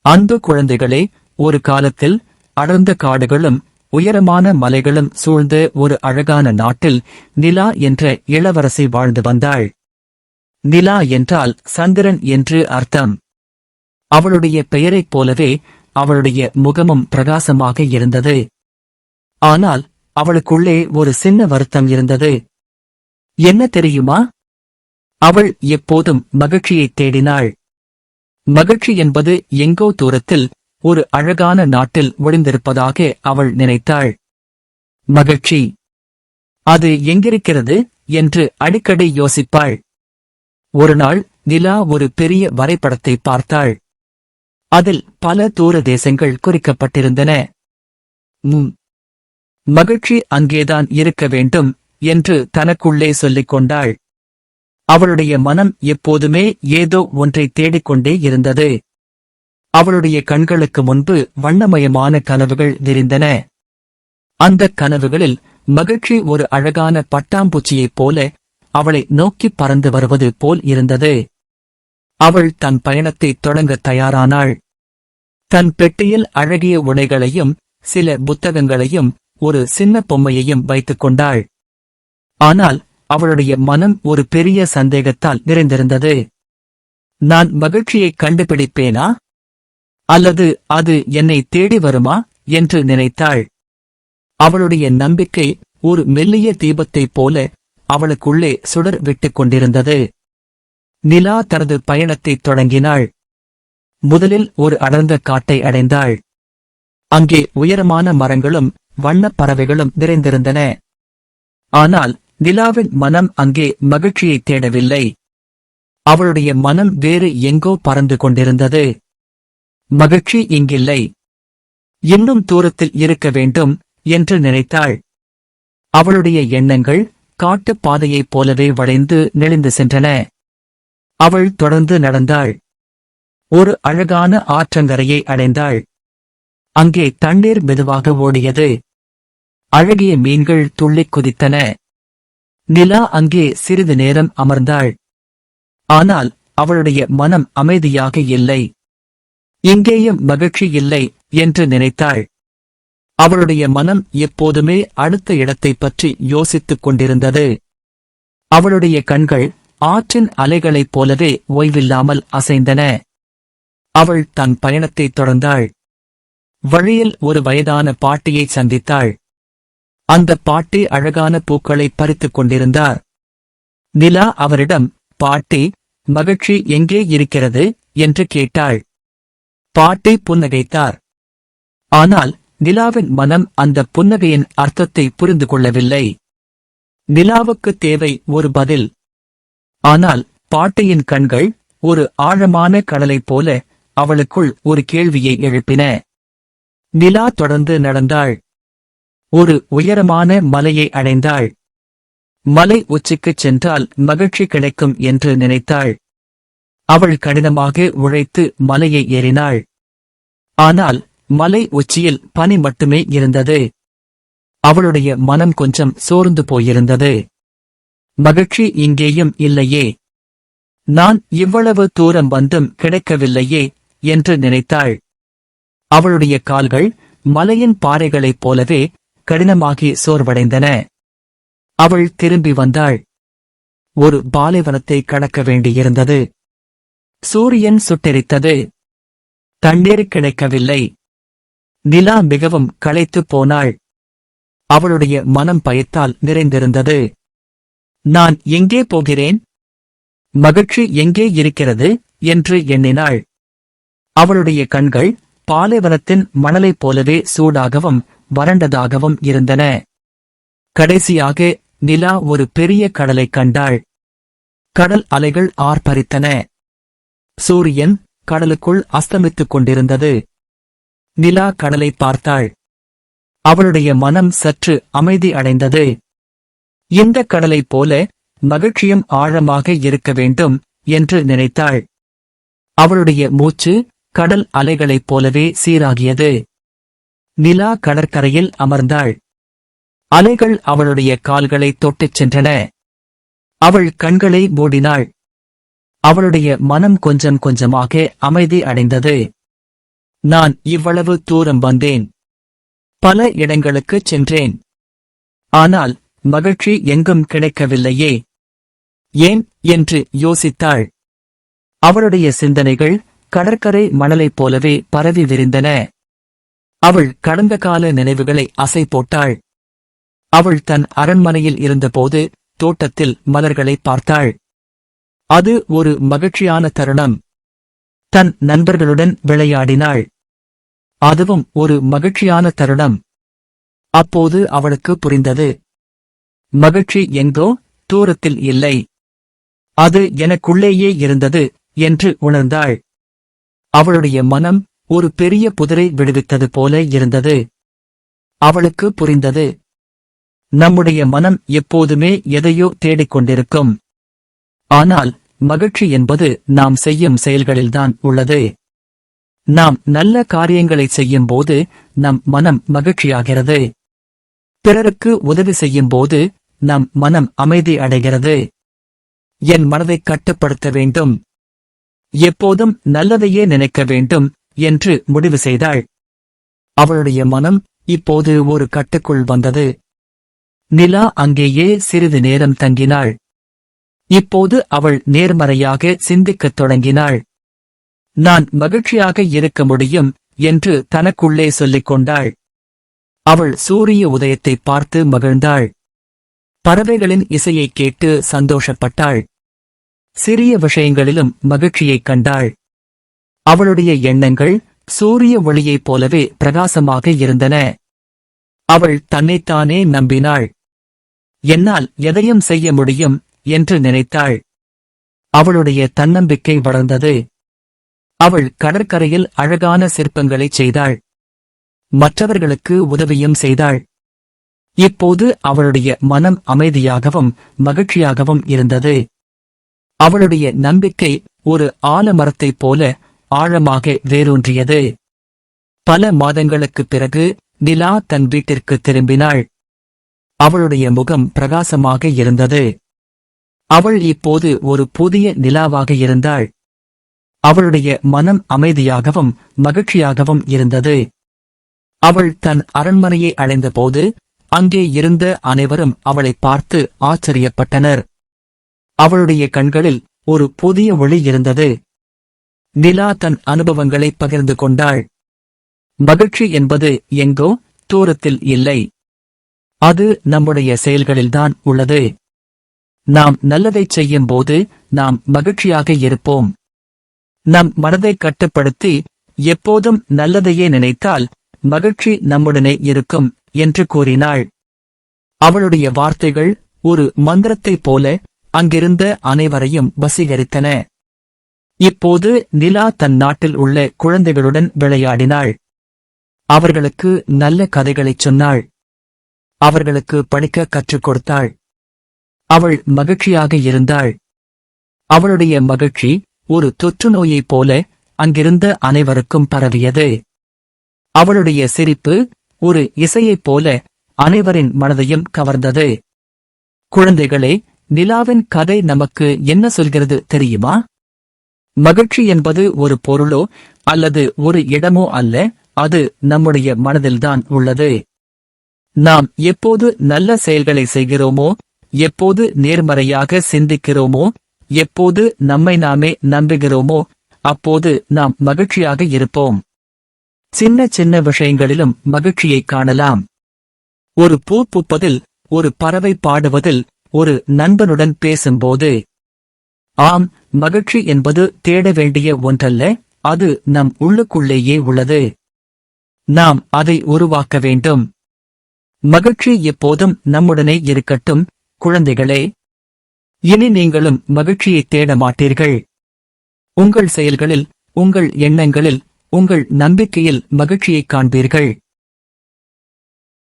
அன்பு குழந்தைகளே, ஒரு காலத்தில் அடர்ந்த காடுகளும் உயரமான மலைகளும் சூழ்ந்த ஒரு அழகான நாட்டில் நிலா என்ற இளவரசி வாழ்ந்து வந்தாள். நிலா என்றால் சந்திரன் என்று அர்த்தம். அவளுடைய பெயரைப் போலவே அவளுடைய முகமும் பிரகாசமாக இருந்தது. ஆனால் அவளுக்குள்ளே ஒரு சின்ன வருத்தம் இருந்தது. என்ன தெரியுமா? அவள் எப்போதும் மகிழ்ச்சியைத் தேடினாள். மகிழ்ச்சி என்பது எங்கோ தூரத்தில் ஒரு அழகான நாட்டில் ஒளிந்திருப்பதாக அவள் நினைத்தாள். மகிழ்ச்சி, அது எங்கிருக்கிறது என்று அடிக்கடி யோசிப்பாள். ஒருநாள் நிலா ஒரு பெரிய வரைபடத்தை பார்த்தாள். அதில் பல தூர தேசங்கள் குறிக்கப்பட்டிருந்தன. மகிழ்ச்சி அங்கேதான் இருக்க வேண்டும் என்று தனக்குள்ளே சொல்லிக் கொண்டாள். அவளுடைய மனம் எப்போதுமே ஏதோ ஒன்றை தேடிக்கொண்டே இருந்தது. அவளுடைய கண்களுக்கு முன்பு வண்ணமயமான கனவுகள் விரிந்தன. அந்தக் கனவுகளில் மகிழ்ச்சி ஒரு அழகான பட்டாம்பூச்சியைப் போல அவளை நோக்கி பறந்து வருவது போல் இருந்தது. அவள் தன் பயணத்தை தொடங்கத் தயாரானாள். தன் பெட்டியில் அழகிய உடைகளையும் சில புத்தகங்களையும் ஒரு சின்ன பொம்மையையும் வைத்துக் கொண்டாள். ஆனால் அவளுடைய மனம் ஒரு பெரிய சந்தேகத்தால் நிறைந்திருந்தது. நான் மகிழ்ச்சியைக் கண்டுபிடிப்பேனா, அல்லது அது என்னை தேடி வருமா என்று நினைத்தாள். அவளுடைய நம்பிக்கை ஒரு மெல்லிய தீபத்தைப் போல அவளுக்குள்ளே சுடர் விட்டுக் கொண்டிருந்தது. நிலா தனது பயணத்தைத் தொடங்கினாள். முதலில் ஒரு அடர்ந்த காட்டை அடைந்தாள். அங்கே உயரமான மரங்களும் வண்ணப் பறவைகளும் நிறைந்திருந்தன. ஆனால் நிலாவின் மனம் அங்கே மகிழ்ச்சியைத் தேடவில்லை. அவளுடைய மனம் வேறு எங்கோ பறந்து கொண்டிருந்தது. மகிழ்ச்சி இங்கில்லை, இன்னும் தூரத்தில் இருக்க வேண்டும் என்று நினைத்தாள். அவளுடைய எண்ணங்கள் காட்டுப் பாதையைப் போலவே வளைந்து நெளிந்து சென்றன. அவள் தொடர்ந்து நடந்தாள். ஒரு அழகான ஆற்றங்கரையை அடைந்தாள். அங்கே தண்ணீர் மெதுவாக ஓடியது. அழகிய மீன்கள் துள்ளிக் குதித்தன. நிலா அங்கே சிறிது நேரம் அமர்ந்தாள். ஆனால் அவளுடைய மனம் அமைதியாக இல்லை. இங்கேயும் மகிழ்ச்சி இல்லை என்று நினைத்தாள். அவளுடைய மனம் எப்போதுமே அடுத்த இடத்தைப் பற்றி யோசித்துக் கொண்டிருந்தது. அவளுடைய கண்கள் ஆற்றின் அலைகளைப் போலவே ஓய்வில்லாமல் அசைந்தன. அவள் தன் பயணத்தைத் தொடர்ந்தாள். வழியில் ஒரு வயதான பாட்டியை சந்தித்தாள். அந்த பாட்டி அழகான பூக்களை பறித்துக் கொண்டிருந்தார். நிலா அவரிடம், பாட்டி, மகிழ்ச்சி எங்கே இருக்கிறது என்று கேட்டாள். பாட்டி புன்னகைத்தார். ஆனால் நிலாவின் மனம் அந்த புன்னகையின் அர்த்தத்தை புரிந்து கொள்ளவில்லை. நிலாவுக்கு தேவை ஒரு பதில். ஆனால் பாட்டியின் கண்கள் ஒரு ஆழமான கடலைப் போல அவளுக்குள் ஒரு கேள்வியை எழுப்பின. நிலா தொடர்ந்து நடந்தாள். ஒரு உயரமான மலையை அடைந்தாள். மலை உச்சிக்குச் சென்றால் மகிழ்ச்சி கிடைக்கும் என்று நினைத்தாள். அவள் கடினமாக உழைத்து மலையை ஏறினாள். ஆனால் மலை உச்சியில் பனி மட்டுமே இருந்தது. அவளுடைய மனம் கொஞ்சம் சோர்ந்து போயிருந்தது. மகிழ்ச்சி இங்கேயும் இல்லையே, நான் இவ்வளவு தூரம் வந்தும் கிடைக்கவில்லையே என்று நினைத்தாள். அவளுடைய கால்கள் மலையின் பாறைகளைப் போலவே கடினமாகி சோர்வடைந்தன. அவள் திரும்பி வந்தாள். ஒரு பாலைவனத்தை கடக்க வேண்டியிருந்தது. சூரியன் சுட்டெரித்தது. தண்ணீர் கிடைக்கவில்லை. நிலா மிகவும் களைத்துப் போனாள். அவளுடைய மனம் பயத்தால் நிறைந்திருந்தது. நான் எங்கே போகிறேன்? மகிழ்ச்சி எங்கே இருக்கிறது என்று எண்ணினாள். அவளுடைய கண்கள் பாலைவனத்தின் மணலைப் போலவே சூடாகவும் வறண்டதாகவும் இருந்தன. கடைசியாக நிலா ஒரு பெரிய கடலைக் கண்டாள். கடல் அலைகள் ஆர்ப்பரித்தன. சூரியன் கடலுக்குள் அஸ்தமித்துக் கொண்டிருந்தது. நிலா கடலை பார்த்தாள். அவளுடைய மனம் சற்று அமைதி அடைந்தது. இந்த கடலைப் போல மகிழ்ச்சியும் ஆழமாக இருக்க வேண்டும் என்று நினைத்தாள். அவளுடைய மூச்சு கடல் அலைகளைப் போலவே சீராகியது. நிலா கடற்கரையில் அமர்ந்தாள். அலைகள் அவளுடைய கால்களை தொட்டுச் சென்றன. அவள் கண்களை மூடினாள். அவளுடைய மனம் கொஞ்சம் கொஞ்சமாக அமைதி அடைந்தது. நான் இவ்வளவு தூரம் வந்தேன். பல இடங்களுக்குச் சென்றேன். ஆனால் மகிழ்ச்சி எங்கும் கிடைக்கவில்லையே. ஏன் என்று யோசித்தாள். அவளுடைய சிந்தனைகள் கடற்கரை மணலைப் போலவே பரவி விரிந்தன. அவள் கடந்த கால நினைவுகளை அசை போட்டாள். அவள் தன் அரண்மனையில் இருந்தபோது தோட்டத்தில் மலர்களை பார்த்தாள். அது ஒரு மகிழ்ச்சியான தருணம். தன் நண்பர்களுடன் விளையாடினாள். அதுவும் ஒரு மகிழ்ச்சியான தருணம். அப்போது அவளுக்கு புரிந்தது, மகிழ்ச்சி எங்கோ தூரத்தில் இல்லை, அது எனக்குள்ளேயே இருந்தது என்று உணர்ந்தாள். அவளுடைய மனம் ஒரு பெரிய புதிரை விடுவித்தது போல இருந்தது. அவளுக்கு புரிந்தது, நம்முடைய மனம் எப்போதுமே எதையோ தேடிக்கொண்டிருக்கும். ஆனால் மகிழ்ச்சி என்பது நாம் செய்யும் செயல்களில்தான் உள்ளது. நாம் நல்ல காரியங்களை செய்யும்போது நம் மனம் மகிழ்ச்சியாகிறது. பிறருக்கு உதவி செய்யும்போது நம் மனம் அமைதி அடைகிறது. என் மனதை கட்டுப்படுத்த வேண்டும், எப்போதும் நல்லதையே நினைக்க வேண்டும் என்று முடிவு செய்தாள். அவளுடைய மனம் இப்போது ஒரு கட்டுக்குள் வந்தது. நிலா அங்கேயே சிறிது நேரம் தங்கினாள். இப்போது அவள் நேர்மறையாக சிந்திக்கத் தொடங்கினாள். நான் மகிழ்ச்சியாக இருக்க முடியும் என்று தனக்குள்ளே சொல்லிக் கொண்டாள். அவள் சூரிய உதயத்தை பார்த்து மகிழ்ந்தாள். பறவைகளின் இசையைக் கேட்டு சந்தோஷப்பட்டாள். சிறிய விஷயங்களிலும் மகிழ்ச்சியைக் கண்டாள். அவளுடைய எண்ணங்கள் சூரிய ஒளியைப் போலவே பிரகாசமாக இருந்தன. அவள் தன்னைத்தானே நம்பினாள். என்னால் எதையும் செய்ய முடியும் என்று நினைத்தாள். அவளுடைய தன்னம்பிக்கை வளர்ந்தது. அவள் கடற்கரையில் அழகான சிற்பங்களைச் செய்தாள். மற்றவர்களுக்கு உதவியும் செய்தாள். இப்போது அவளுடைய மனம் அமைதியாகவும் மகிழ்ச்சியாகவும் இருந்தது. அவளுடைய நம்பிக்கை ஒரு ஆலமரத்தைப் போல ஆழமாக வேரூன்றியது. பல மாதங்களுக்குப் பிறகு நிலா தன் வீட்டிற்கு திரும்பினாள். அவளுடைய முகம் பிரகாசமாக இருந்தது. அவள் இப்போது ஒரு புதிய நிலாவாக இருந்தாள். அவளுடைய மனம் அமைதியாகவும் மகிழ்ச்சியாகவும் இருந்தது. அவள் தன் அரண்மனையை அடைந்தபோது அங்கே இருந்த அனைவரும் அவளைப் பார்த்து ஆச்சரியப்பட்டனர். அவளுடைய கண்களில் ஒரு புதிய ஒளி இருந்தது. நிலா தன் அனுபவங்களை பகிர்ந்து கொண்டாள். மகிழ்ச்சி என்பது எங்கோ தூரத்தில் இல்லை, அது நம்முடைய செயல்களில்தான் உள்ளது. நாம் நல்லதைச் செய்யும்போது நாம் மகிழ்ச்சியாக இருப்போம். நம் மனதை கட்டுப்படுத்தி எப்போதும் நல்லதையே நினைத்தால் மகிழ்ச்சி நம்முடனே இருக்கும் என்று கூறினாள். அவளுடைய வார்த்தைகள் ஒரு மந்திரத்தைப் போல அங்கிருந்த அனைவரையும் வசீகரித்தன. இப்போது நிலா தன் நாட்டில் உள்ள குழந்தைகளுடன் விளையாடினாள். அவர்களுக்கு நல்ல கதைகளைச் சொன்னாள். அவர்களுக்கு படிக்க கற்றுக் கொடுத்தாள். அவள் மகிழ்ச்சியாக இருந்தாள். அவளுடைய மகிழ்ச்சி ஒரு தொற்று நோயைப் போல அங்கிருந்த அனைவருக்கும் பரவியது. அவளுடைய சிரிப்பு ஒரு இசையைப் போல அனைவரின் மனதையும் கவர்ந்தது. குழந்தைகளே, நிலாவின் கதை நமக்கு என்ன சொல்கிறது தெரியுமா? மகிழ்ச்சி என்பது ஒரு பொருளோ அல்லது ஒரு இடமோ அல்ல, அது நம்முடைய மனதில்தான் உள்ளது. நாம் எப்போது நல்ல செயல்களை செய்கிறோமோ, எப்போது நேர்மறையாக சிந்திக்கிறோமோ, எப்போது நம்மை நாமே நம்புகிறோமோ, அப்போது நாம் மகிழ்ச்சியாக இருப்போம். சின்ன சின்ன விஷயங்களிலும் மகிழ்ச்சியைக் காணலாம். ஒரு பூ பூப்பதில், ஒரு பறவை பாடுவதில், ஒரு நண்பனுடன் பேசும்போது. ஆம், மகிழ்ச்சி என்பது தேட வேண்டிய ஒன்றல்ல, அது நம் உள்ளுக்குள்ளேயே உள்ளது. நாம் அதை உருவாக்க வேண்டும். மகிழ்ச்சி எப்போதும் நம்முடனே இருக்கட்டும், குழந்தைகளே. இனி நீங்களும் மகிழ்ச்சியைத் தேட மாட்டீர்கள். உங்கள் செயல்களில், உங்கள் எண்ணங்களில், உங்கள் நம்பிக்கையில் மகிழ்ச்சியைக் காண்பீர்கள்.